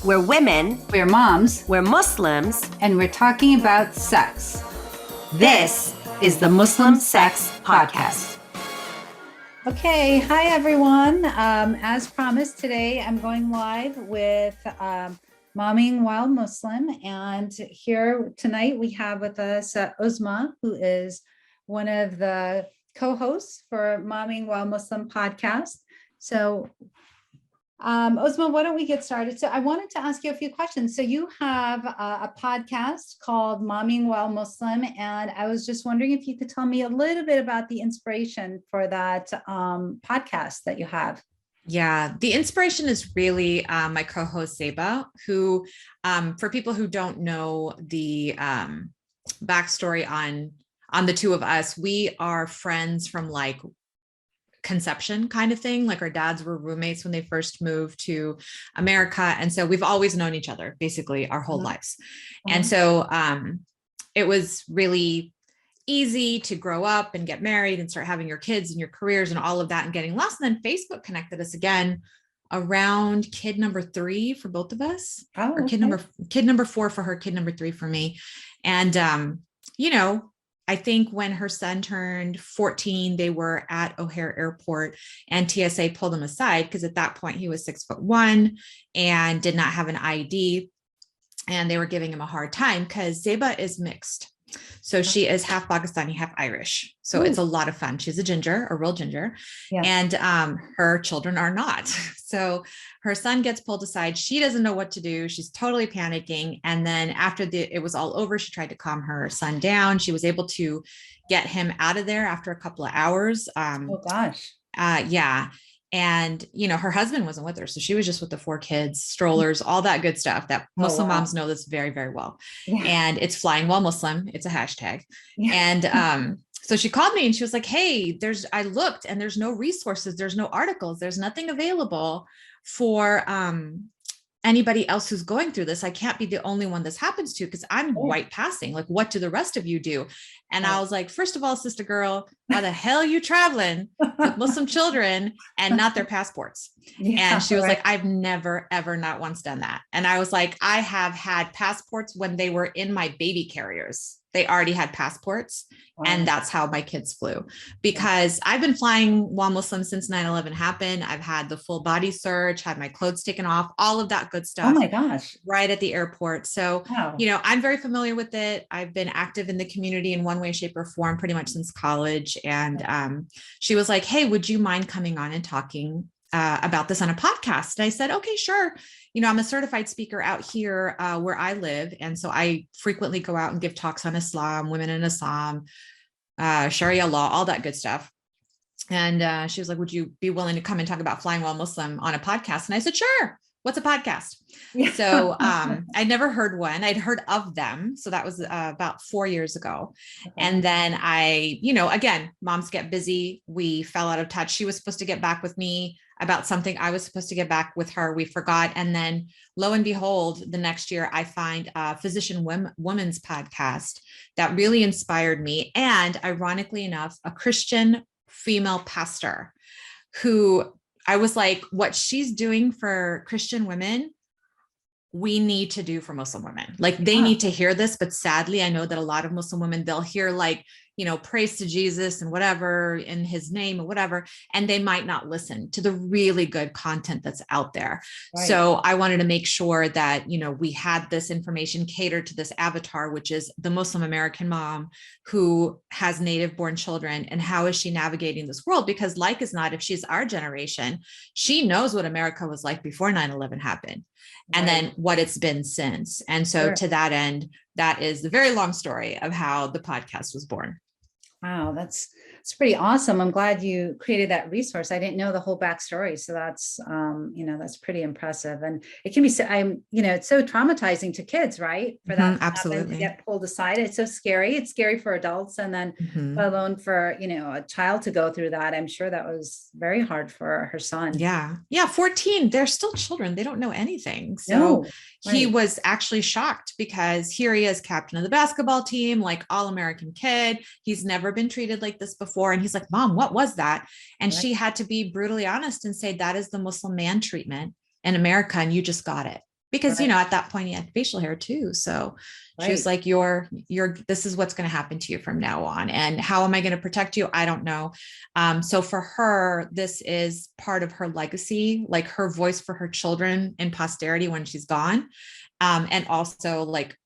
We're women, We're moms, we're Muslims, and we're talking about sex. this is the Muslim Sex Podcast. Okay, hi everyone. As promised, today I'm going live with Momming While Muslim. And here tonight we have with us Uzma, who is one of the co-hosts for Momming While Muslim podcast. So Uzma, why don't we get started? So I wanted to ask you a few questions. So you have a podcast called Momming While Muslim, and I was just wondering if you could tell me a little bit about the inspiration for that podcast that you have. Yeah, the inspiration is really my co-host Zeba, who, for people who don't know the backstory on the two of us, we are friends from like conception kind of thing. Like our dads were roommates when they first moved to America. And so we've always known each other basically our whole lives. And so it was really easy to grow up and get married and start having your kids and your careers and all of that and getting lost. And then Facebook connected us again around kid number 3 for both of us, or kid number 4 for her, kid number 3 for me. And, you know, I think when her son turned 14, they were at O'Hare Airport and TSA pulled him aside because at that point he was 6'1" and did not have an ID. And they were giving him a hard time because Zeba is mixed. So she is half Pakistani, half Irish. So it's a lot of fun. She's a real ginger. Yeah. And her children are not. So her son gets pulled aside. She doesn't know what to do. She's totally panicking. And then after it was all over, she tried to calm her son down. She was able to get him out of there after a couple of hours. Oh gosh. Yeah. And, you know, her husband wasn't with her. So she was just with the 4 kids, strollers, all that good stuff that Muslim moms know this very, very well. Yeah. And it's flying while Muslim. It's a hashtag. Yeah. And so she called me and she was like, hey, I looked and there's no resources. There's no articles. There's nothing available for anybody else who's going through this. I can't be the only one this happens to because I'm white passing. Like, what do the rest of you do? And I was like, first of all, sister girl, why the hell are you traveling with Muslim children and not their passports? Yeah, and she was like, I've never, ever, not once done that. And I was like, I have had passports when they were in my baby carriers. They already had passports. Wow. And that's how my kids flew, because I've been flying while Muslim since 9/11 happened. I've had the full body search, had my clothes taken off, all of that good stuff. Oh my gosh. Right at the airport. So, you know, I'm very familiar with it. I've been active in the community in one way, shape, or form pretty much since college. And she was like, hey, would you mind coming on and talking about this on a podcast? And I said, okay, sure. You know, I'm a certified speaker out here where I live. And so I frequently go out and give talks on Islam, women in Islam, Sharia law, all that good stuff. And she was like, would you be willing to come and talk about flying while Muslim on a podcast? And I said, sure. What's a podcast? Yeah. So I'd never heard one. I'd heard of them. So that was about 4 years ago. Okay. And then you know, again, moms get busy. We fell out of touch. She was supposed to get back with me about something. I was supposed to get back with her. We forgot. And then lo and behold, the next year I find a Physician Women's podcast that really inspired me. And ironically enough, a Christian female pastor who I was like, what she's doing for Christian women, we need to do for Muslim women. Like they need to hear this, but sadly, I know that a lot of Muslim women, they'll hear like, you know, praise to Jesus and whatever in his name or whatever, and they might not listen to the really good content that's out there. Right. So I wanted to make sure that, you know, we had this information catered to this avatar, which is the Muslim American mom who has native born children, and how is she navigating this world? Because like as not, if she's our generation, she knows what America was like before 9/11 happened. And then what it's been since. And so to that end, that is the very long story of how the podcast was born. Wow, that's pretty awesome. I'm glad you created that resource. I didn't know the whole backstory. So that's, you know, that's pretty impressive. And it can be, you know, it's so traumatizing to kids, right? For that absolutely to get pulled aside. It's so scary. It's scary for adults. And then let alone for, you know, a child to go through that. I'm sure that was very hard for her son. Yeah. 14. They're still children. They don't know anything. So he was actually shocked because here he is, captain of the basketball team, like all American kid. He's never been treated like this before. And he's like, Mom, what was that? And she had to be brutally honest and say, that is the Muslim man treatment in America. And you just got it. because, Right. at that point he had facial hair too. So she was Right. like, this is what's going to happen to you from now on. And how am I going to protect you? I don't know. So for her, this is part of her legacy, like her voice for her children and posterity when she's gone. And also like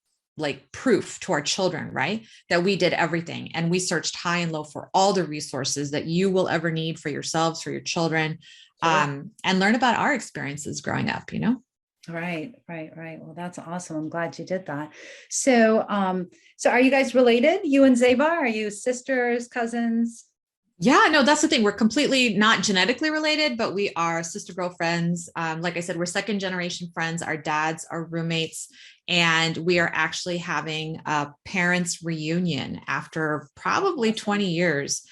proof to our children, right? That we did everything and we searched high and low for all the resources that you will ever need for yourselves, for your children, Sure. and learn about our experiences growing up. Right, right, right. Well, that's awesome. I'm glad you did that. So, so are you guys related? You and Zeba, are you sisters, cousins? Yeah, no, that's the thing. We're completely not genetically related, but we are sister girlfriends. Like I said, we're second generation friends. Our dads are roommates, and we are actually having a parents reunion after probably 20 years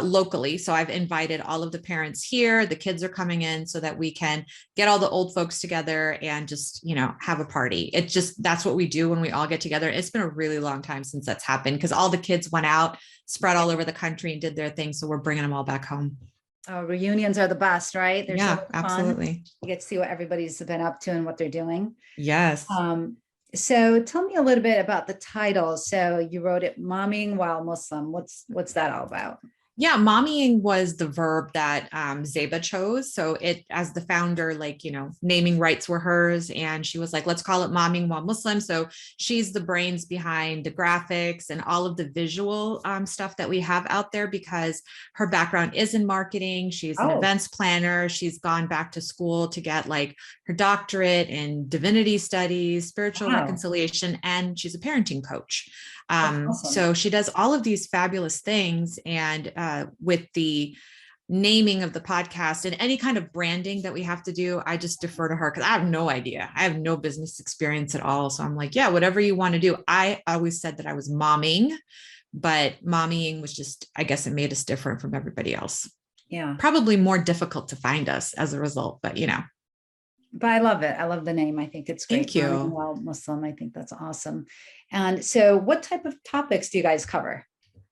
locally. So I've invited all of the parents here. The kids are coming in so that we can get all the old folks together and just, have a party. It's just, that's what we do when we all get together. It's been a really long time since that's happened because all the kids went out, spread all over the country and did their thing. So we're bringing them all back home. Oh, reunions are the best, right? They're so Yeah, much fun. absolutely. You get to see what everybody's been up to and what they're doing. Yes. So tell me a little bit about the title. So you wrote it Momming While Muslim. What's that all about? Yeah, mommying was the verb that Zeba chose. So it, as the founder, naming rights were hers. And she was like, let's call it mommying while Muslim. So she's the brains behind the graphics and all of the visual stuff that we have out there because her background is in marketing. She's an events planner. She's gone back to school to get her doctorate in divinity studies, spiritual reconciliation, and she's a parenting coach. Awesome. So she does all of these fabulous things. And with the naming of the podcast and any kind of branding that we have to do, I just defer to her because I have no idea. I have no business experience at all. So I'm like, yeah, whatever you want to do. I always said that I was momming, but mommying was just, I guess it made us different from everybody else. Yeah. Probably more difficult to find us as a result, but But I love it. I love the name. I think it's great. Thank you. Momming While Muslim. I think that's awesome. And so what type of topics do you guys cover?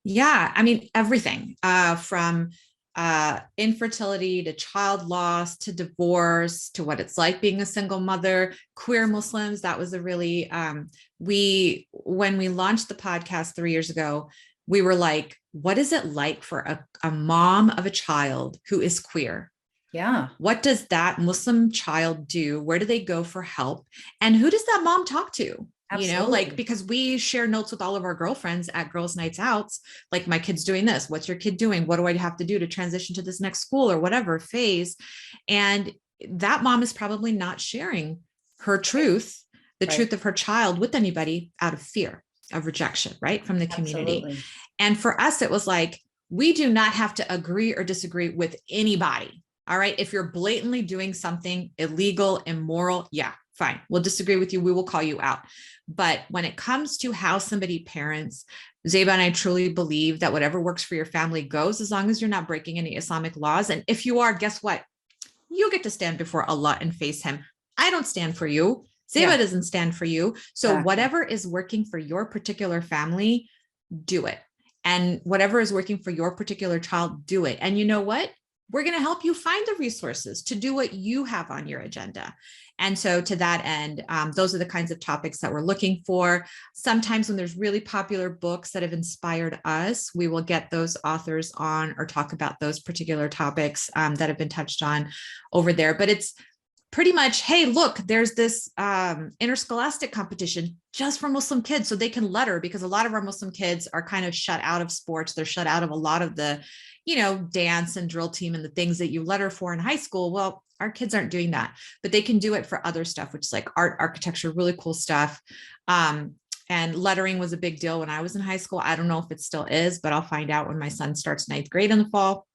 Yeah, I mean, everything from infertility to child loss to divorce to what it's like being a single mother, queer Muslims. That was a really, when we launched the podcast 3 years ago, we were like, what is it like for a mom of a child who is queer? Yeah. What does that Muslim child do? Where do they go for help? And who does that mom talk to? Absolutely. Because we share notes with all of our girlfriends at girls' nights outs, like my kid's doing this. What's your kid doing? What do I have to do to transition to this next school or whatever phase? And that mom is probably not sharing her truth, the truth of her child with anybody out of fear of rejection, right? From the community. Absolutely. And for us, it was like, we do not have to agree or disagree with anybody. All right. If you're blatantly doing something illegal, immoral, yeah, fine. We'll disagree with you. We will call you out. But when it comes to how somebody parents, Zeba and I truly believe that whatever works for your family goes, as long as you're not breaking any Islamic laws. And if you are, guess what? You get to stand before Allah and face him. I don't stand for you. Zeba doesn't stand for you. So whatever is working for your particular family, do it. And whatever is working for your particular child, do it. And you know what? We're going to help you find the resources to do what you have on your agenda. And so to that end, those are the kinds of topics that we're looking for. Sometimes when there's really popular books that have inspired us, we will get those authors on or talk about those particular topics that have been touched on over there. But it's pretty much, hey, look, there's this interscholastic competition just for Muslim kids so they can letter, because a lot of our Muslim kids are kind of shut out of sports. They're shut out of a lot of the, dance and drill team and the things that you letter for in high school. Well, our kids aren't doing that, but they can do it for other stuff, which is like art, architecture, really cool stuff. And lettering was a big deal when I was in high school. I don't know if it still is, but I'll find out when my son starts 9th grade in the fall.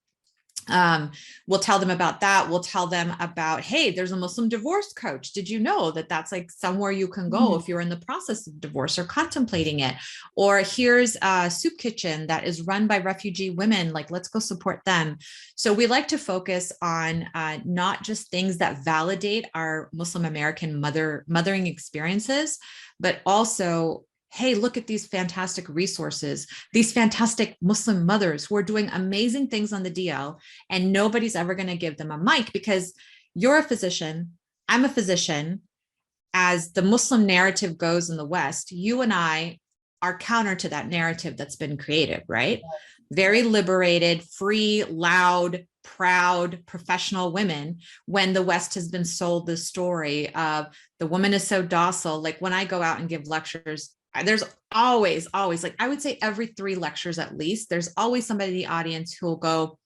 We'll tell them about that. We'll tell them about, hey, there's a Muslim divorce coach. Did you know that that's like somewhere you can go if you're in the process of divorce or contemplating it? Or here's a soup kitchen that is run by refugee women. Like, let's go support them. So we like to focus on not just things that validate our Muslim American mothering experiences, but also, hey, look at these fantastic resources, these fantastic Muslim mothers who are doing amazing things on the DL, and nobody's ever going to give them a mic because you're a physician, I'm a physician, as the Muslim narrative goes in the West, you and I are counter to that narrative that's been created, right? Very liberated, free, loud, proud, professional women, when the West has been sold the story of the woman is so docile. Like when I go out and give lectures, there's always, like, I would say every 3 lectures at least, there's always somebody in the audience who will go,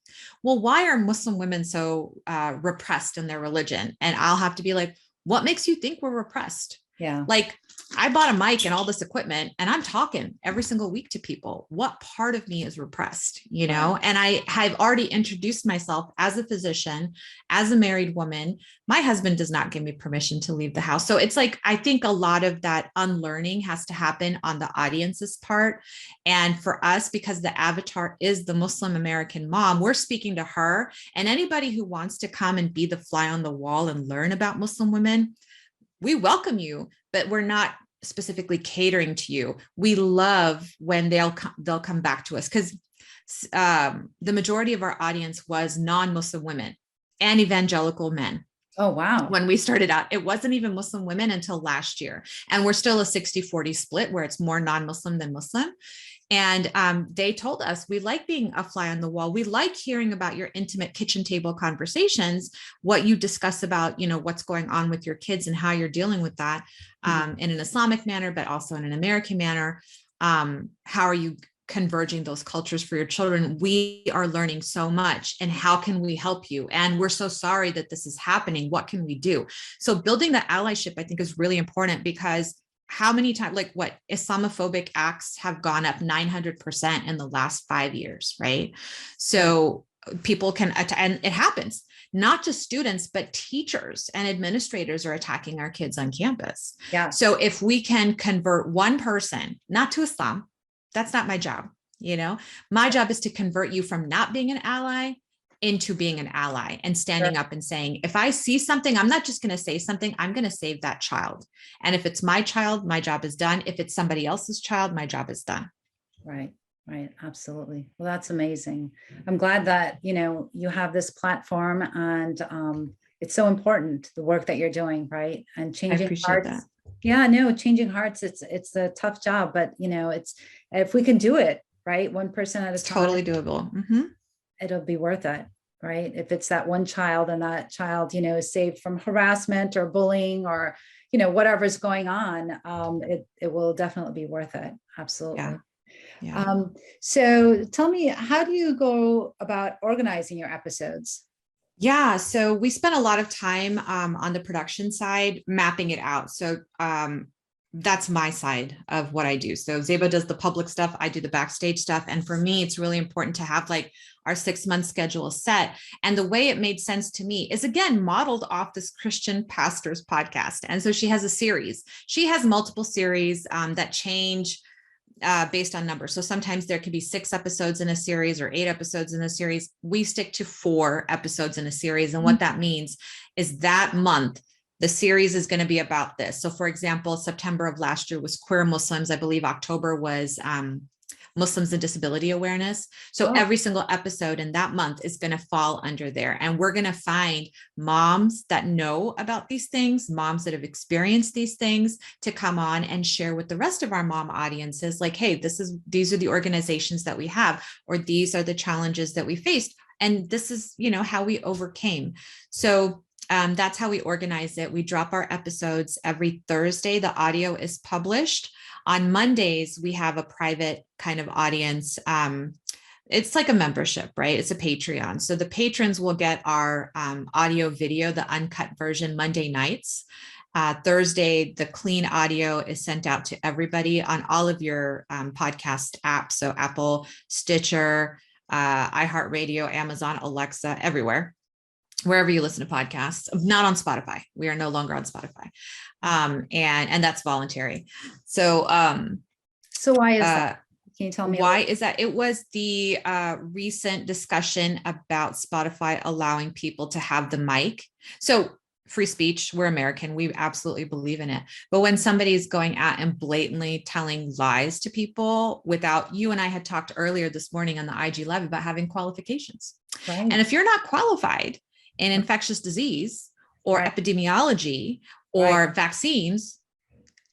well, why are Muslim women so repressed in their religion? And I'll have to be like, what makes you think we're repressed? Yeah. Like, I bought a mic and all this equipment and I'm talking every single week to people. What part of me is repressed, you know? And I have already introduced myself as a physician, as a married woman. My husband does not give me permission to leave the house. So it's like, I think a lot of that unlearning has to happen on the audience's part. And for us, because the avatar is the Muslim American mom, we're speaking to her, and anybody who wants to come and be the fly on the wall and learn about Muslim women, we welcome you, but we're not specifically catering to you. We love when they'll come back to us, because the majority of our audience was non-Muslim women and evangelical men. Oh, wow. When we started out, it wasn't even Muslim women until last year. And we're still a 60-40 split where it's more non-Muslim than Muslim. And they told us, we like being a fly on the wall. We like hearing about your intimate kitchen table conversations, what you discuss about, you know, what's going on with your kids and how you're dealing with that in an Islamic manner, but also in an American manner. How are you converging those cultures for your children? We are learning so much, and how can we help you? And we're so sorry that this is happening. What can we do? So building that allyship, I think, is really important, because how many times, like what Islamophobic acts have gone up 900% in the last 5 years, right? So people can, and it happens, not just students, but teachers and administrators are attacking our kids on campus. Yeah. So if we can convert one person, not to Islam, that's not my job. You know, my job is to convert you from not being an ally into being an ally and standing up and saying, if I see something, I'm not just going to say something, I'm going to save that child. And if it's my child, my job is done. If it's somebody else's child, my job is done. Right. Right. Absolutely. Well, that's amazing. I'm glad that, you know, you have this platform, and it's so important, the work that you're doing, right? And changing hearts. That. Yeah, no, changing hearts. It's a tough job, but you know, it's, if we can do it, right, one person at a time, totally doable. Mm-hmm. It'll be worth it, right? If it's that one child, and that child, you know, is saved from harassment or bullying or, you know, whatever's going on, it will definitely be worth it. Absolutely. Yeah. Yeah. So tell me, how do you go about organizing your episodes? Yeah, so we spent a lot of time on the production side, mapping it out. So that's my side of what I do. So Zeba does the public stuff, I do the backstage stuff. And for me, it's really important to have like our 6-month schedule set. And the way it made sense to me is, again, modeled off this Christian pastor's podcast. And so she has a series. She has multiple series that change based on numbers. So sometimes there could be 6 episodes in a series or 8 episodes in a series. We stick to 4 episodes in a series. And what that means is that month, the series is going to be about this. So for example, September of last year was queer Muslims. I believe October was Muslims and disability awareness. So every single episode in that month is going to fall under there. And we're going to find moms that know about these things, moms that have experienced these things, to come on and share with the rest of our mom audiences, like, hey, these are the organizations that we have, or these are the challenges that we faced. And this is, you know, how we overcame. So that's how we organize it. We drop our episodes every Thursday. The audio is published. On Mondays, we have a private kind of audience. It's like a membership, right? It's a Patreon. So the patrons will get our audio video, the uncut version, Monday nights. Thursday, the clean audio is sent out to everybody on all of your podcast apps. So Apple, Stitcher, iHeartRadio, Amazon, Alexa, everywhere, wherever you listen to podcasts. Not on Spotify. We are no longer on Spotify. And that's voluntary. So why is that? Can you tell me why is that? It was the recent discussion about Spotify allowing people to have the mic. So free speech, we're American, we absolutely believe in it. But when somebody's going out and blatantly telling lies to people without, you and I had talked earlier this morning on the IG Live about having qualifications. Right. And if you're not qualified in infectious disease or epidemiology or vaccines,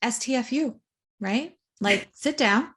STFU, right? Like sit down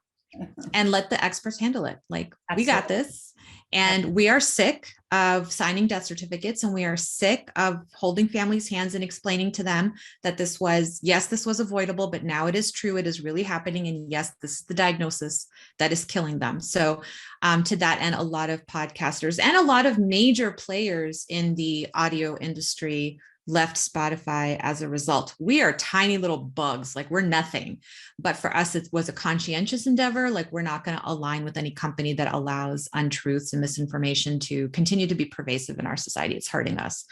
and let the experts handle it. Like we got this. And we are sick of signing death certificates, and we are sick of holding families' hands and explaining to them that this was avoidable, but now it is true. It is really happening. And yes, this is the diagnosis that is killing them. So to that end, a lot of podcasters and a lot of major players in the audio industry left Spotify as a result. We are tiny little bugs, like we're nothing. But for us, it was a conscientious endeavor. Like we're not going to align with any company that allows untruths and misinformation to continue to be pervasive in our society. It's hurting us.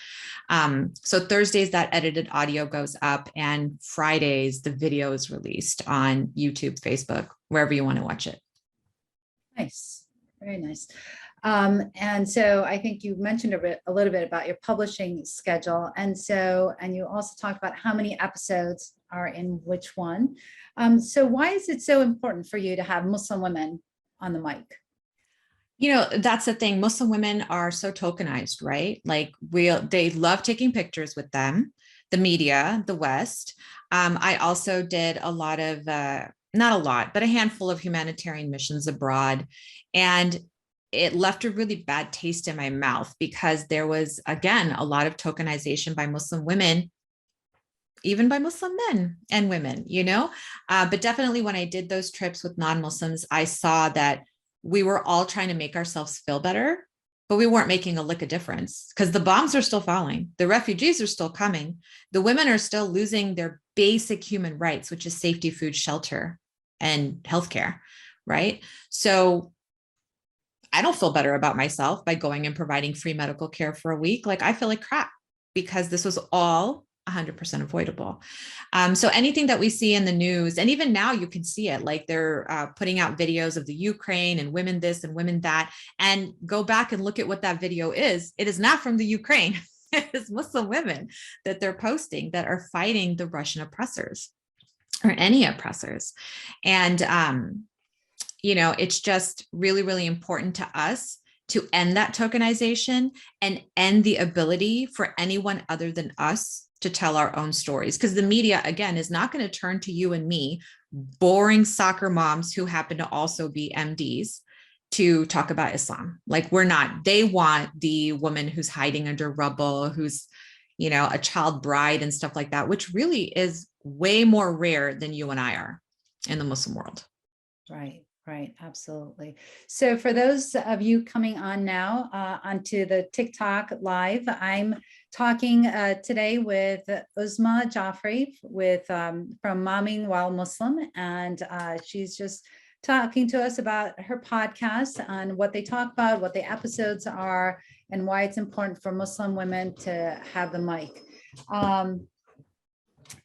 So Thursdays, that edited audio goes up, and Fridays, the video is released on YouTube, Facebook, wherever you want to watch it. Nice. Very nice. And so I think you mentioned a little bit about your publishing schedule. And you also talked about how many episodes are in which one. So why is it so important for you to have Muslim women on the mic? You know, that's the thing. Muslim women are so tokenized, right? Like they love taking pictures with them, the media, the West. I also did a lot of, not a lot, but a handful of humanitarian missions abroad. And it left a really bad taste in my mouth because there was, again, a lot of tokenization by Muslim women, even by Muslim men and women, you know, but definitely when I did those trips with non-Muslims, I saw that we were all trying to make ourselves feel better, but we weren't making a lick of difference because the bombs are still falling. The refugees are still coming. The women are still losing their basic human rights, which is safety, food, shelter, and healthcare, right? So I don't feel better about myself by going and providing free medical care for a week. Like I feel like crap because this was all 100% avoidable. So anything that we see in the news, and even now you can see it, like they're putting out videos of the Ukraine and women this and women that, and go back and look at what that video is. It is not from the Ukraine. It is Muslim women that they're posting that are fighting the Russian oppressors or any oppressors. And, you know, it's just really, really important to us to end that tokenization and end the ability for anyone other than us to tell our own stories. Because the media, again, is not going to turn to you and me, boring soccer moms who happen to also be MDs, to talk about Islam. Like we're not. They want the woman who's hiding under rubble, who's, you know, a child bride and stuff like that, which really is way more rare than you and I are in the Muslim world. Right. Right. Absolutely. So for those of you coming on now onto the TikTok live, I'm talking today with Uzma Jafri from Momming While Muslim. And she's just talking to us about her podcast and what they talk about, what the episodes are, and why it's important for Muslim women to have the mic.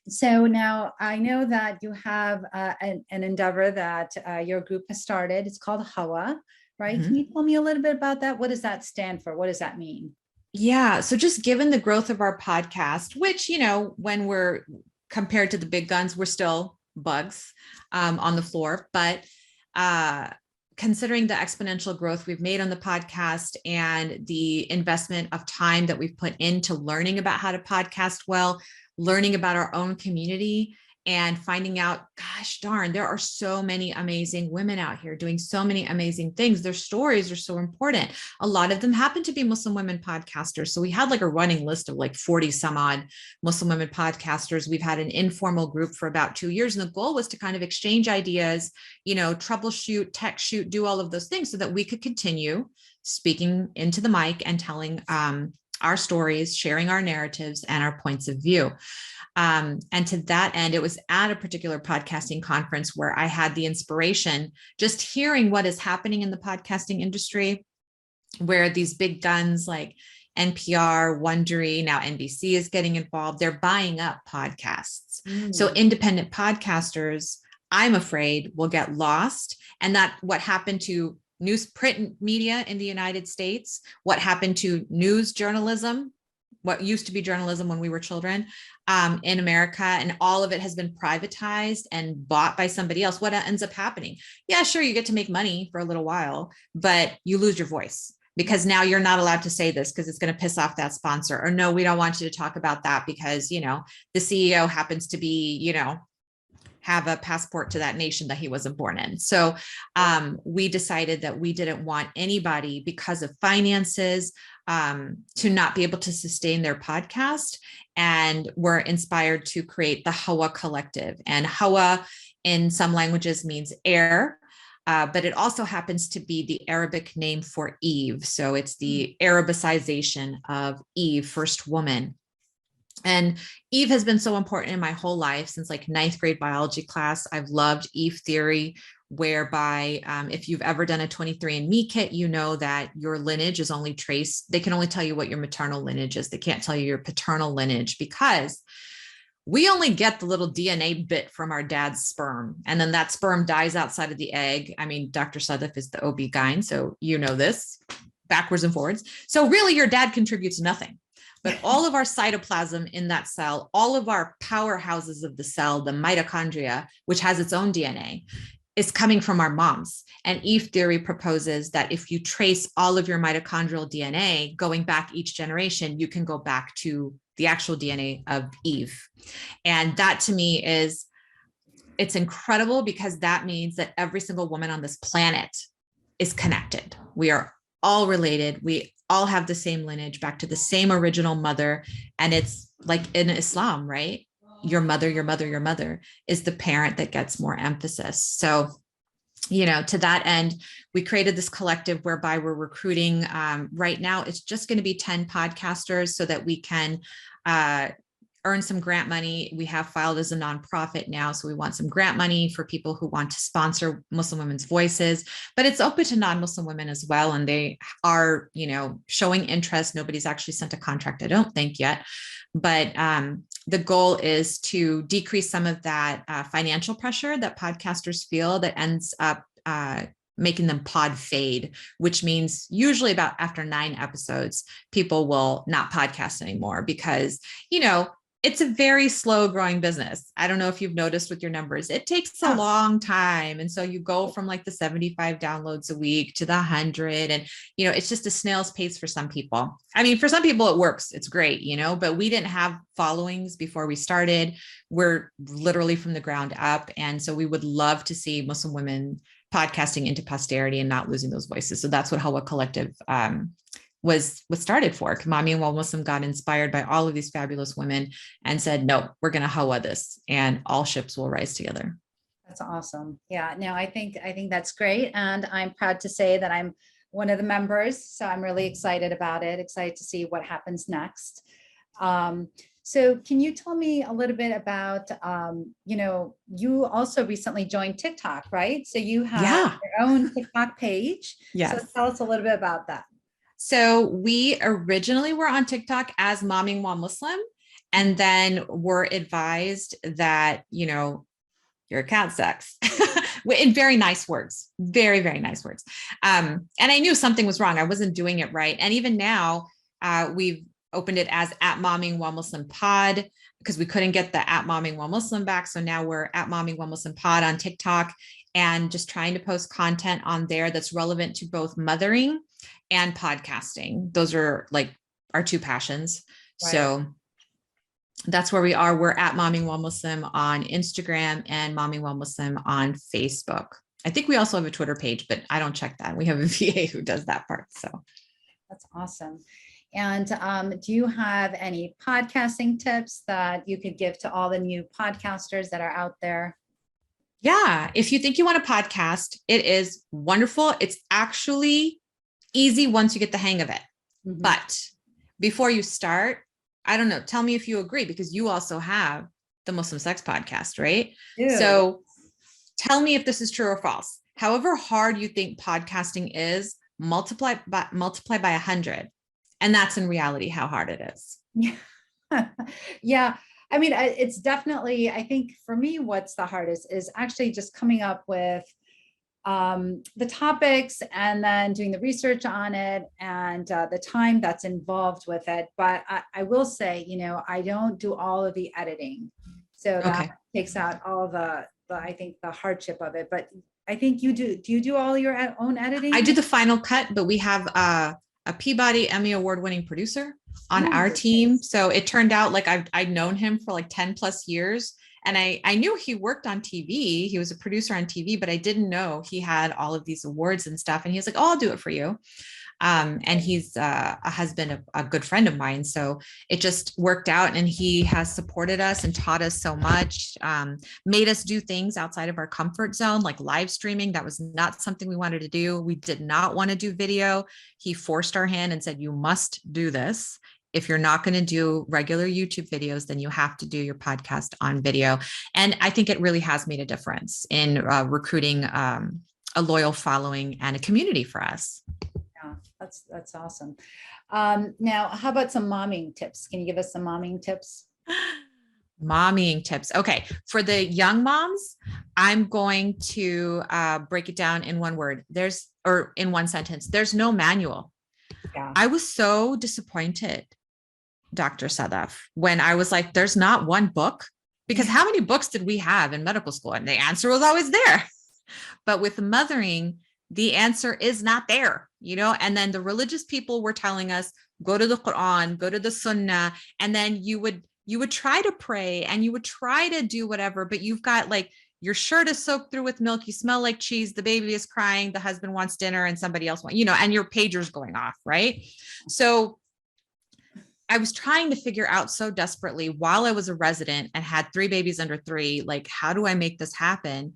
So now I know that you have an endeavor that your group has started. It's called HAWA, right? Mm-hmm. Can you tell me a little bit about that? What does that stand for? What does that mean? Yeah. So just given the growth of our podcast, which, you know, when we're compared to the big guns, we're still bugs on the floor, but considering the exponential growth we've made on the podcast and the investment of time that we've put into learning about how to podcast well, learning about our own community and finding out, gosh darn, there are so many amazing women out here doing so many amazing things. Their stories are so important. A lot of them happen to be Muslim women podcasters. So we had like a running list of like 40 some odd Muslim women podcasters. We've had an informal group for about 2 years. And the goal was to kind of exchange ideas, you know, troubleshoot, tech shoot, do all of those things so that we could continue speaking into the mic and telling our stories, sharing our narratives and our points of view. And to that end, it was at a particular podcasting conference where I had the inspiration, just hearing what is happening in the podcasting industry, where these big guns like NPR, Wondery, now NBC is getting involved. They're buying up podcasts. So independent podcasters, I'm afraid, will get lost. And that what happened to print media in the United States, what happened to news journalism, what used to be journalism when we were children in America, and all of it has been privatized and bought by somebody else. What ends up happening? Yeah, sure, you get to make money for a little while, but you lose your voice. because now you're not allowed to say this because it's going to piss off that sponsor, or no, we don't want you to talk about that because, you know, the CEO happens to be, you know, have a passport to that nation that he wasn't born in. So we decided that we didn't want anybody, because of finances, to not be able to sustain their podcast. And we're inspired to create the HAWA Collective. And HAWA in some languages means air, but it also happens to be the Arabic name for Eve. So it's the Arabicization of Eve, first woman. And Eve has been so important in my whole life since like ninth grade biology class. I've loved Eve theory, whereby if you've ever done a 23andMe kit, you know that your lineage is only traced. They can only tell you what your maternal lineage is. They can't tell you your paternal lineage, because we only get the little DNA bit from our dad's sperm. And then that sperm dies outside of the egg. I mean, Dr. Sadaf is the OB-GYN, so you know this backwards and forwards. So really your dad contributes nothing. But all of our cytoplasm in that cell, all of our powerhouses of the cell, the mitochondria, which has its own DNA, is coming from our moms. And Eve theory proposes that if you trace all of your mitochondrial DNA going back each generation, you can go back to the actual DNA of Eve. And that to me it's incredible, because that means that every single woman on this planet is connected. We are all related. We all have the same lineage back to the same original mother. And it's like in Islam, right? Your mother is the parent that gets more emphasis. So, you know, to that end, we created this collective whereby we're recruiting. Right now, it's just going to be 10 podcasters so that we can earn some grant money. We have filed as a nonprofit now, so we want some grant money for people who want to sponsor Muslim women's voices, but it's open to non-Muslim women as well. And they are, you know, showing interest. Nobody's actually sent a contract, I don't think yet, but the goal is to decrease some of that financial pressure that podcasters feel that ends up making them pod fade, which means usually about after 9 episodes, people will not podcast anymore because, you know, it's a very slow growing business. I don't know if you've noticed with your numbers, it takes a long time. And so you go from like the 75 downloads a week to the 100. And, you know, it's just a snail's pace for some people. I mean, for some people it works. It's great, you know, but we didn't have followings before we started. We're literally from the ground up. And so we would love to see Muslim women podcasting into posterity and not losing those voices. So that's what HAWA Collective was started for. Mommy and While Muslim got inspired by all of these fabulous women and said, no, we're going to HAWA this, and all ships will rise together. That's awesome. Yeah, no, I think that's great. And I'm proud to say that I'm one of the members. So I'm really excited about it, excited to see what happens next. So can you tell me a little bit about, you know, you also recently joined TikTok, right? So you have your own TikTok page. Yes. So tell us a little bit about that. So we originally were on TikTok as Momming While Muslim, and then were advised that, you know, your account sucks in very nice words, very, very nice words. And I knew something was wrong. I wasn't doing it right. And even now we've opened it as @MommingWhileMuslim Pod, because we couldn't get the @MommingWhileMuslim back. So now we're @MommingWhileMuslim Pod on TikTok, and just trying to post content on there that's relevant to both mothering and podcasting. Those are like our 2 passions. Right. So that's where we are. We're @MommingWhileMuslim on Instagram and Momming While Muslim on Facebook. I think we also have a Twitter page, but I don't check that. We have a VA who does that part. So that's awesome. And do you have any podcasting tips that you could give to all the new podcasters that are out there? Yeah. If you think you want a podcast, it is wonderful. It's actually easy once you get the hang of it. Mm-hmm. But before you start, I don't know, tell me if you agree, because you also have the Muslim Sex Podcast, right? Yeah. So tell me if this is true or false. However hard you think podcasting is, multiply by 100. And that's in reality how hard it is. Yeah. I mean, it's definitely, I think for me, what's the hardest is actually just coming up with the topics and then doing the research on it and the time that's involved with it. But I will say, you know, I don't do all of the editing. So that takes out all the, I think, the hardship of it. But I think you do. Do you do all your own editing? I do the final cut, but we have a Peabody Emmy Award-winning producer on our team. So it turned out like I'd known him for like 10 plus years. And I knew he worked on TV. He was a producer on TV, but I didn't know he had all of these awards and stuff. And he was like, oh, I'll do it for you. And he's has been a good friend of mine. So it just worked out, and he has supported us and taught us so much, made us do things outside of our comfort zone, like live streaming. That was not something we wanted to do. We did not want to do video. He forced our hand and said, you must do this. If you're not going to do regular YouTube videos, then you have to do your podcast on video. And I think it really has made a difference in recruiting a loyal following and a community for us. Yeah, that's awesome. Now, how about some momming tips? Can you give us some momming tips? Momming tips. Okay. For the young moms, I'm going to break it down in one word. In one sentence. There's no manual. Yeah. I was so disappointed, Dr. Sadaf, when I was like, there's not one book, because how many books did we have in medical school? And the answer was always there. But with mothering, the answer is not there, and then the religious people were telling us, go to the Quran, go to the Sunnah. And then you would try to pray and you would try to do whatever, but you've got like, your shirt is soaked through with milk. You smell like cheese. The baby is crying. The husband wants dinner and somebody else wants, and your pager's going off. Right. So I was trying to figure out so desperately while I was a resident and had 3 babies under 3, like, how do I make this happen?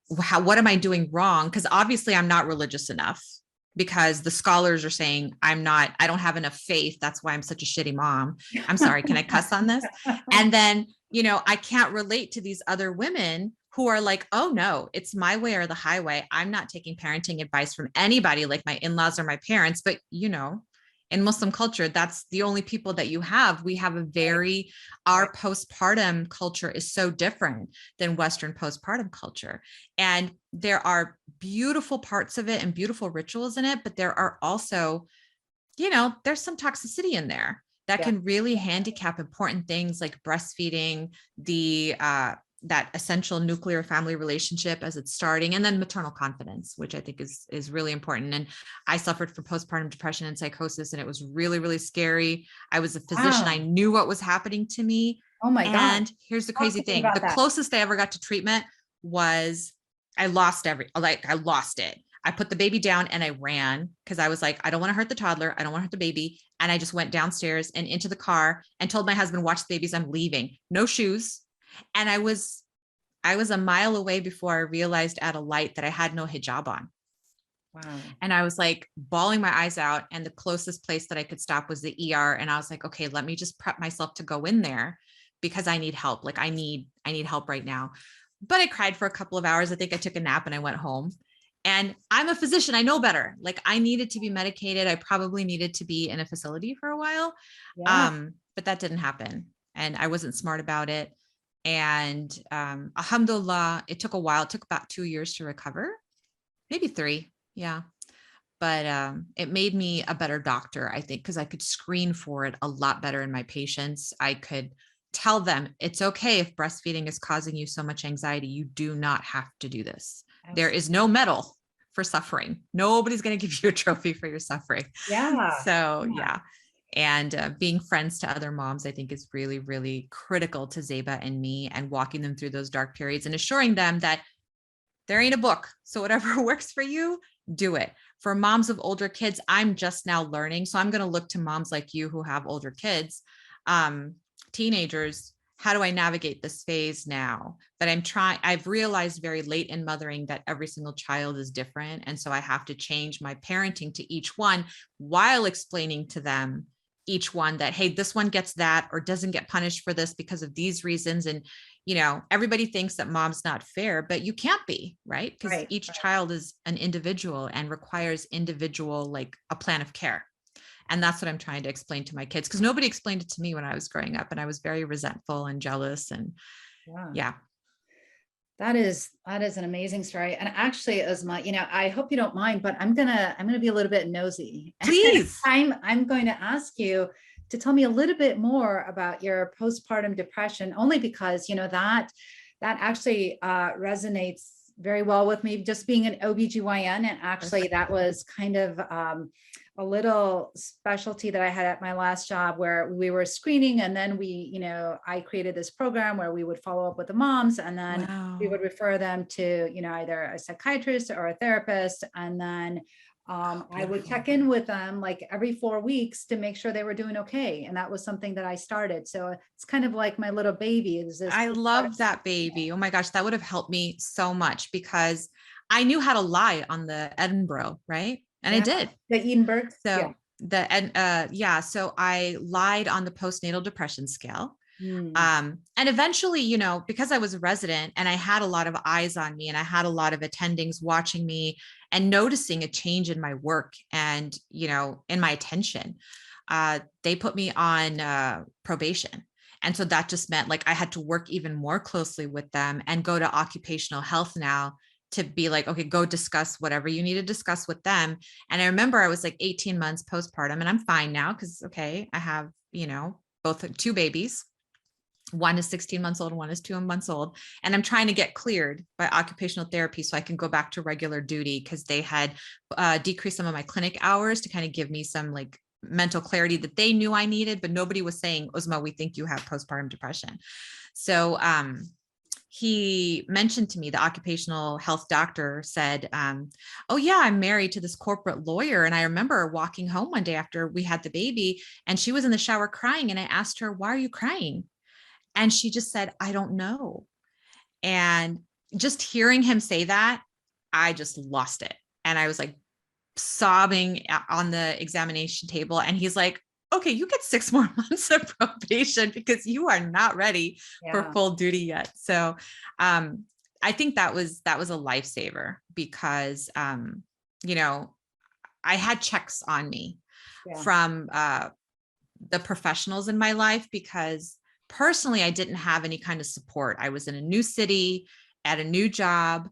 What am I doing wrong? Because obviously I'm not religious enough, because the scholars are saying I don't have enough faith. That's why I'm such a shitty mom. I'm sorry. Can I cuss on this? And then, I can't relate to these other women who are like, oh no, it's my way or the highway. I'm not taking parenting advice from anybody like my in-laws or my parents, but in Muslim culture, that's the only people that you have. We have our postpartum culture is so different than Western postpartum culture. And there are beautiful parts of it and beautiful rituals in it, but there are also, there's some toxicity in there that can really handicap important things like breastfeeding, that essential nuclear family relationship as it's starting, and then maternal confidence, which I think is really important. And I suffered from postpartum depression and psychosis, and it was really, really scary. I was a physician. Wow. I knew what was happening to me. Oh my God. And here's the crazy thing. The closest I ever got to treatment was I lost it. I put the baby down and I ran, because I was like, I don't want to hurt the toddler. I don't want to hurt the baby. And I just went downstairs and into the car and told my husband, watch the babies, I'm leaving. No shoes. And I was a mile away before I realized at a light that I had no hijab on. Wow. And I was like bawling my eyes out. And the closest place that I could stop was the ER. And I was like, okay, let me just prep myself to go in there, because I need help. Like I need help right now. But I cried for a couple of hours. I think I took a nap and I went home. And I'm a physician. I know better. Like I needed to be medicated. I probably needed to be in a facility for a while. Yeah. But that didn't happen. And I wasn't smart about it. And alhamdulillah, it took a while. It took about 2 years to recover, maybe 3. Yeah. But it made me a better doctor, I think, because I could screen for it a lot better in my patients. I could tell them it's okay if breastfeeding is causing you so much anxiety. You do not have to do this. Absolutely. There is no medal for suffering. Nobody's going to give you a trophy for your suffering. Yeah. So yeah. And being friends to other moms, I think, is really, really critical to Zeba and me, and walking them through those dark periods and assuring them that there ain't a book. So whatever works for you, do it. For moms of older kids, I'm just now learning. So I'm going to look to moms like you who have older kids, teenagers. How do I navigate this phase now? But I've realized very late in mothering that every single child is different. And so I have to change my parenting to each one while explaining to them each one that, hey, this one gets that or doesn't get punished for this because of these reasons. And, everybody thinks that mom's not fair, but you can't be, right? Because each child is an individual and requires individual, like a plan of care. And that's what I'm trying to explain to my kids, because nobody explained it to me when I was growing up, and I was very resentful and jealous. And yeah. That is an amazing story. And actually, Uzma, I hope you don't mind, but I'm gonna be a little bit nosy. Please. I'm going to ask you to tell me a little bit more about your postpartum depression, only because that actually resonates very well with me just being an OBGYN. And actually that was kind of a little specialty that I had at my last job where we were screening, and then I created this program where we would follow up with the moms, and then we would refer them to, either a psychiatrist or a therapist. And then I would check in with them like every 4 weeks to make sure they were doing okay. And that was something that I started. So it's kind of like my little baby. I love that baby. Oh my gosh, that would have helped me so much because I knew how to lie on the Edinburgh, right? And I did. The Edinburgh. So so I lied on the postnatal depression scale. And eventually, because I was a resident and I had a lot of eyes on me and I had a lot of attendings watching me and noticing a change in my work and, in my attention, they put me on probation. And so that just meant like I had to work even more closely with them and go to occupational health now to be like, okay, go discuss whatever you need to discuss with them. And I remember I was like 18 months postpartum, and I'm fine now because, okay, I have, both 2 babies. One is 16 months old, and one is 2 months old. And I'm trying to get cleared by occupational therapy so I can go back to regular duty because they had decreased some of my clinic hours to kind of give me some like mental clarity that they knew I needed, but nobody was saying, Uzma, we think you have postpartum depression. So he mentioned to me, the occupational health doctor said, oh yeah, I'm married to this corporate lawyer. And I remember walking home one day after we had the baby and she was in the shower crying. And I asked her, why are you crying? And she just said, I don't know. And just hearing him say that, I just lost it. And I was like sobbing on the examination table. And he's like, okay, you get 6 more months of probation because you are not ready for full duty yet. So I think that was a lifesaver because, I had checks on me from the professionals in my life because personally, I didn't have any kind of support. I was in a new city at a new job,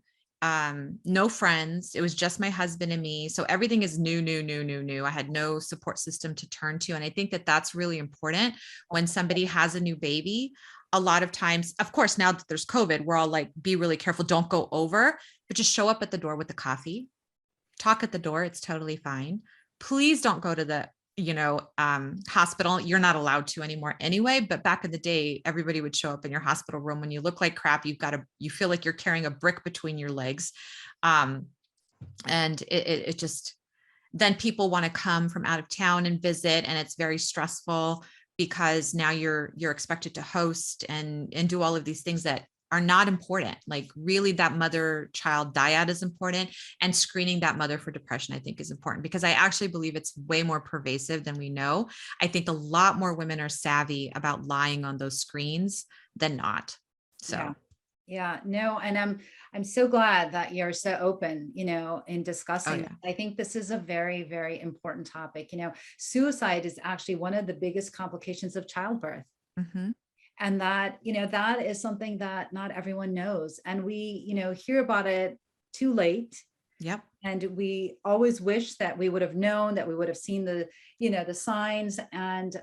no friends. It was just my husband and me. So everything is new. I had no support system to turn to. And I think that that's really important when somebody has a new baby. A lot of times, of course, now that there's COVID, we're all like, be really careful, don't go over, but just show up at the door with the coffee, talk at the door. It's totally fine. Please don't go to the hospital. You're not allowed to anymore anyway. But back in the day, everybody would show up in your hospital room when you look like crap. You feel like you're carrying a brick between your legs. And it just, then people want to come from out of town and visit. And it's very stressful because now you're expected to host and do all of these things that are not important. Like really that mother-child dyad is important, and screening that mother for depression, I think, is important because I actually believe it's way more pervasive than we know. I think a lot more women are savvy about lying on those screens than not. So no. And I'm so glad that you're so open, in discussing. I think this is a very, very important topic. Suicide is actually one of the biggest complications of childbirth. Mm-hmm. And that, that is something that not everyone knows. And we, hear about it too late. Yep. And we always wish that we would have known, that we would have seen the signs, and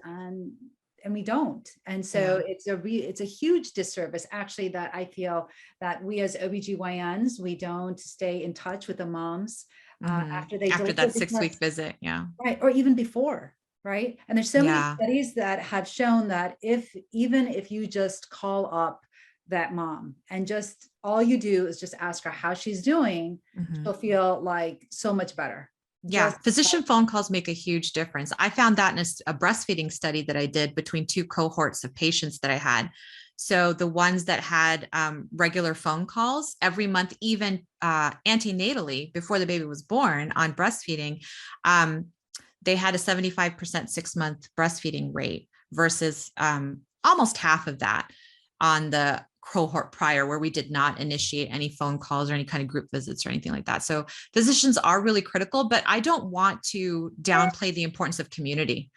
we don't. And so it's a huge disservice actually, that I feel that we as OBGYNs, we don't stay in touch with the moms after that 6-week visit. Yeah. Right. Or even before. Right. And there's so many studies that have shown that even if you just call up that mom and just all you do is just ask her how she's doing, she'll feel like so much better. Yeah. Physician phone calls make a huge difference. I found that in a breastfeeding study that I did between 2 cohorts of patients that I had. So the ones that had regular phone calls every month, even antenatally before the baby was born on breastfeeding, they had a 75% 6-month breastfeeding rate versus almost half of that on the cohort prior, where we did not initiate any phone calls or any kind of group visits or anything like that. So physicians are really critical, but I don't want to downplay the importance of community,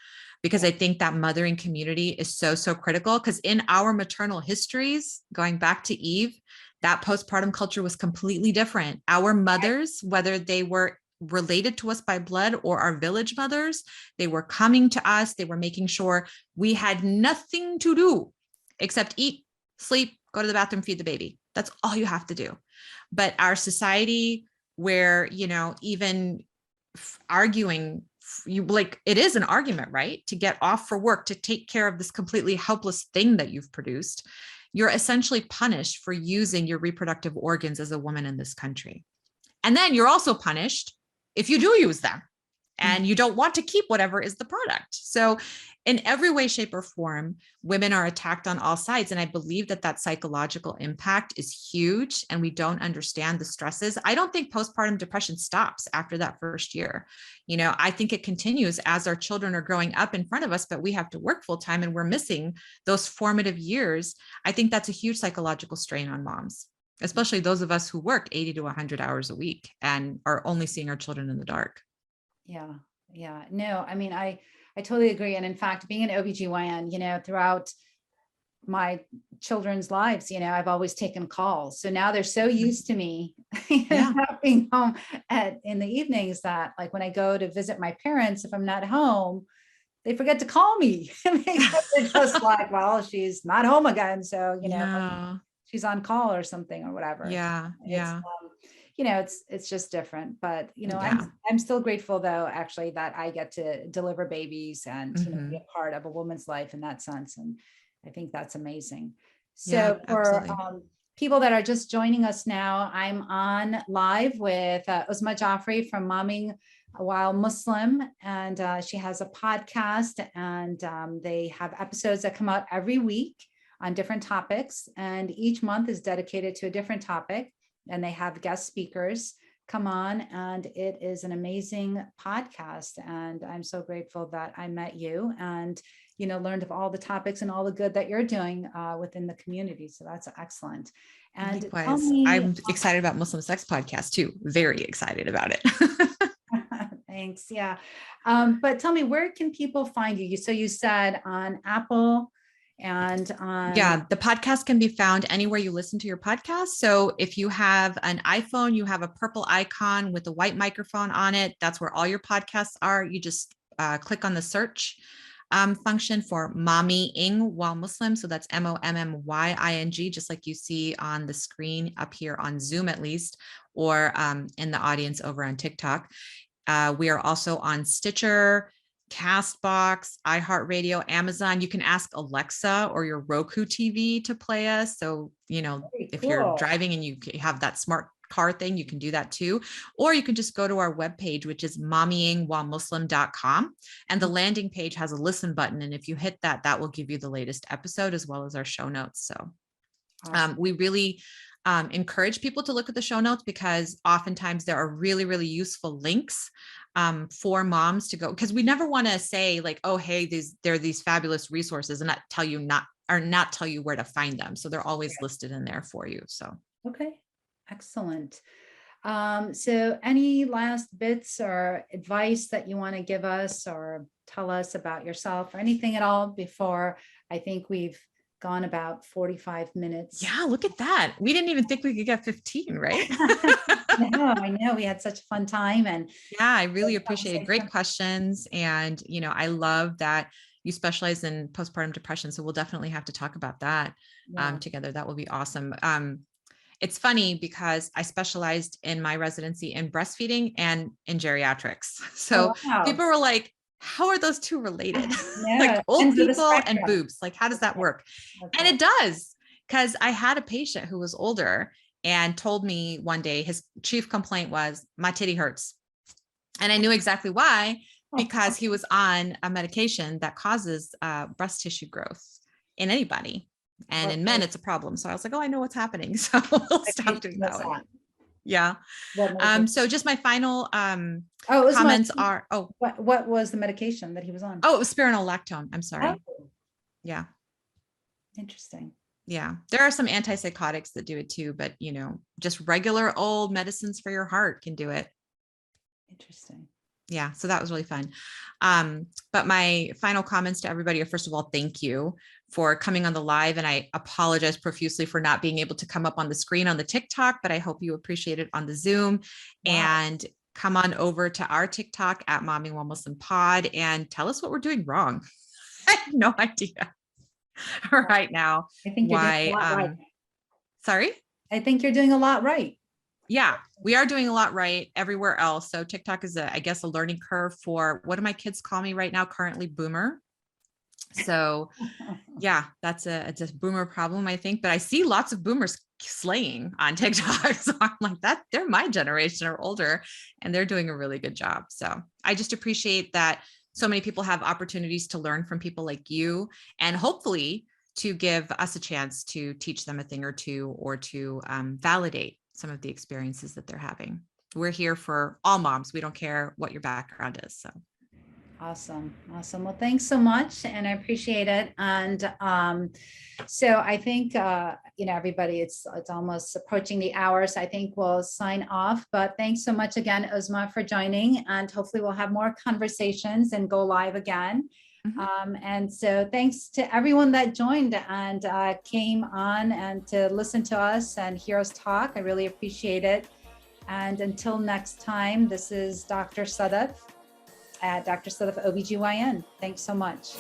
because I think that mothering community is so, so critical, because in our maternal histories, going back to Eve, that postpartum culture was completely different. Our mothers, whether they were related to us by blood or our village mothers, they were coming to us. They were making sure we had nothing to do except eat, sleep, go to the bathroom, feed the baby. That's all you have to do. But our society where, even arguing, it is an argument, right? To get off for work, to take care of this completely helpless thing that you've produced, you're essentially punished for using your reproductive organs as a woman in this country. And then you're also punished if you do use them and you don't want to keep whatever is the product. So in every way, shape, or form, women are attacked on all sides. And I believe that psychological impact is huge, and we don't understand the stresses. I don't think postpartum depression stops after that first year. I think it continues as our children are growing up in front of us, but we have to work full time and we're missing those formative years. I think that's a huge psychological strain on moms, especially those of us who work 80 to 100 hours a week and are only seeing our children in the dark. Yeah. Yeah. No, I mean, I totally agree. And in fact, being an OBGYN, throughout my children's lives, I've always taken calls. So now they're so used to me not being home in the evenings that, like, when I go to visit my parents, if I'm not home, they forget to call me. They're just like, well, she's not home again. So, she's on call or something or whatever. Yeah. Yeah. It's just different, but I'm still grateful though, actually, that I get to deliver babies and be a part of a woman's life in that sense. And I think that's amazing. So for people that are just joining us now, I'm on live with Uzma Jafri from Momming While Muslim, and she has a podcast, and they have episodes that come out every week on different topics, and each month is dedicated to a different topic. And they have guest speakers come on, and it is an amazing podcast. And I'm so grateful that I met you and, learned of all the topics and all the good that you're doing within the community. So that's excellent. And likewise, I'm excited about Muslim Sex Podcast too. Very excited about it. Thanks. Yeah. But tell me, where can people find you? So you said on Apple, and the podcast can be found anywhere you listen to your podcast. So if you have an iPhone, you have a purple icon with a white microphone on it. That's where all your podcasts are. You just click on the search function for Mommying While Muslim. So that's MOMMYING, just like you see on the screen up here on Zoom, at least, or in the audience over on TikTok. We are also on Stitcher, Castbox, iHeartRadio, Amazon. You can ask Alexa or your Roku TV to play us. So, if you're driving and you have that smart car thing, you can do that too. Or you can just go to our webpage, which is mommyingwhilemuslim.com. And the landing page has a listen button. And if you hit that, that will give you the latest episode as well as our show notes. So we really encourage people to look at the show notes, because oftentimes there are really, really useful links for moms to go, because we never want to say like, oh, hey, there are these fabulous resources, and not tell you where to find them. So they're always listed in there for you. So okay, excellent. So any last bits or advice that you want to give us or tell us about yourself or anything at all before? I think we've gone about 45 minutes. Yeah, look at that. We didn't even think we could get 15, right? No, I know. We had such a fun time. And yeah, I really appreciate it. Great questions. And, I love that you specialize in postpartum depression. So we'll definitely have to talk about that together. That will be awesome. It's funny because I specialized in my residency in breastfeeding and in geriatrics. So people were like, how are those two related? Like old people and boobs, like how does that work? Okay. And it does, because I had a patient who was older and told me one day his chief complaint was, my titty hurts. And I knew exactly why, because he was on a medication that causes breast tissue growth in anybody. And in men, it's a problem. So I was like, oh, I know what's happening. So we'll stop doing that one. Yeah. So just my final comments are, what was the medication that he was on? Oh, it was spironolactone. I'm sorry. Oh. Yeah. Interesting. Yeah. There are some antipsychotics that do it too, but just regular old medicines for your heart can do it. Interesting. Yeah. So that was really fun. But my final comments to everybody are, first of all, thank you for coming on the live. And I apologize profusely for not being able to come up on the screen on the TikTok, but I hope you appreciate it on the Zoom. Wow. And come on over to our TikTok at Momming While Muslim Pod and tell us what we're doing wrong. I have no idea right now. I think why. Sorry? I think you're doing a lot right. Yeah, we are doing a lot right everywhere else. So TikTok is I guess, a learning curve for, what do my kids call me right now? Currently boomer. So yeah, it's a boomer problem, I think, but I see lots of boomers slaying on TikTok. So I'm like, that they're my generation or older, and they're doing a really good job. So I just appreciate that so many people have opportunities to learn from people like you, and hopefully to give us a chance to teach them a thing or two, or to validate some of the experiences that they're having. We're here for all moms. We don't care what your background is. So Awesome. Awesome. Well, thanks so much. And I appreciate it. And so I think, everybody, it's almost approaching the hour. So I think we'll sign off. But thanks so much again, Uzma, for joining. And hopefully we'll have more conversations and go live again. And so thanks to everyone that joined and came on and to listen to us and hear us talk. I really appreciate it. And until next time, this is Dr. Sadaf at Dr. Sadaf OBGYN. Thanks so much.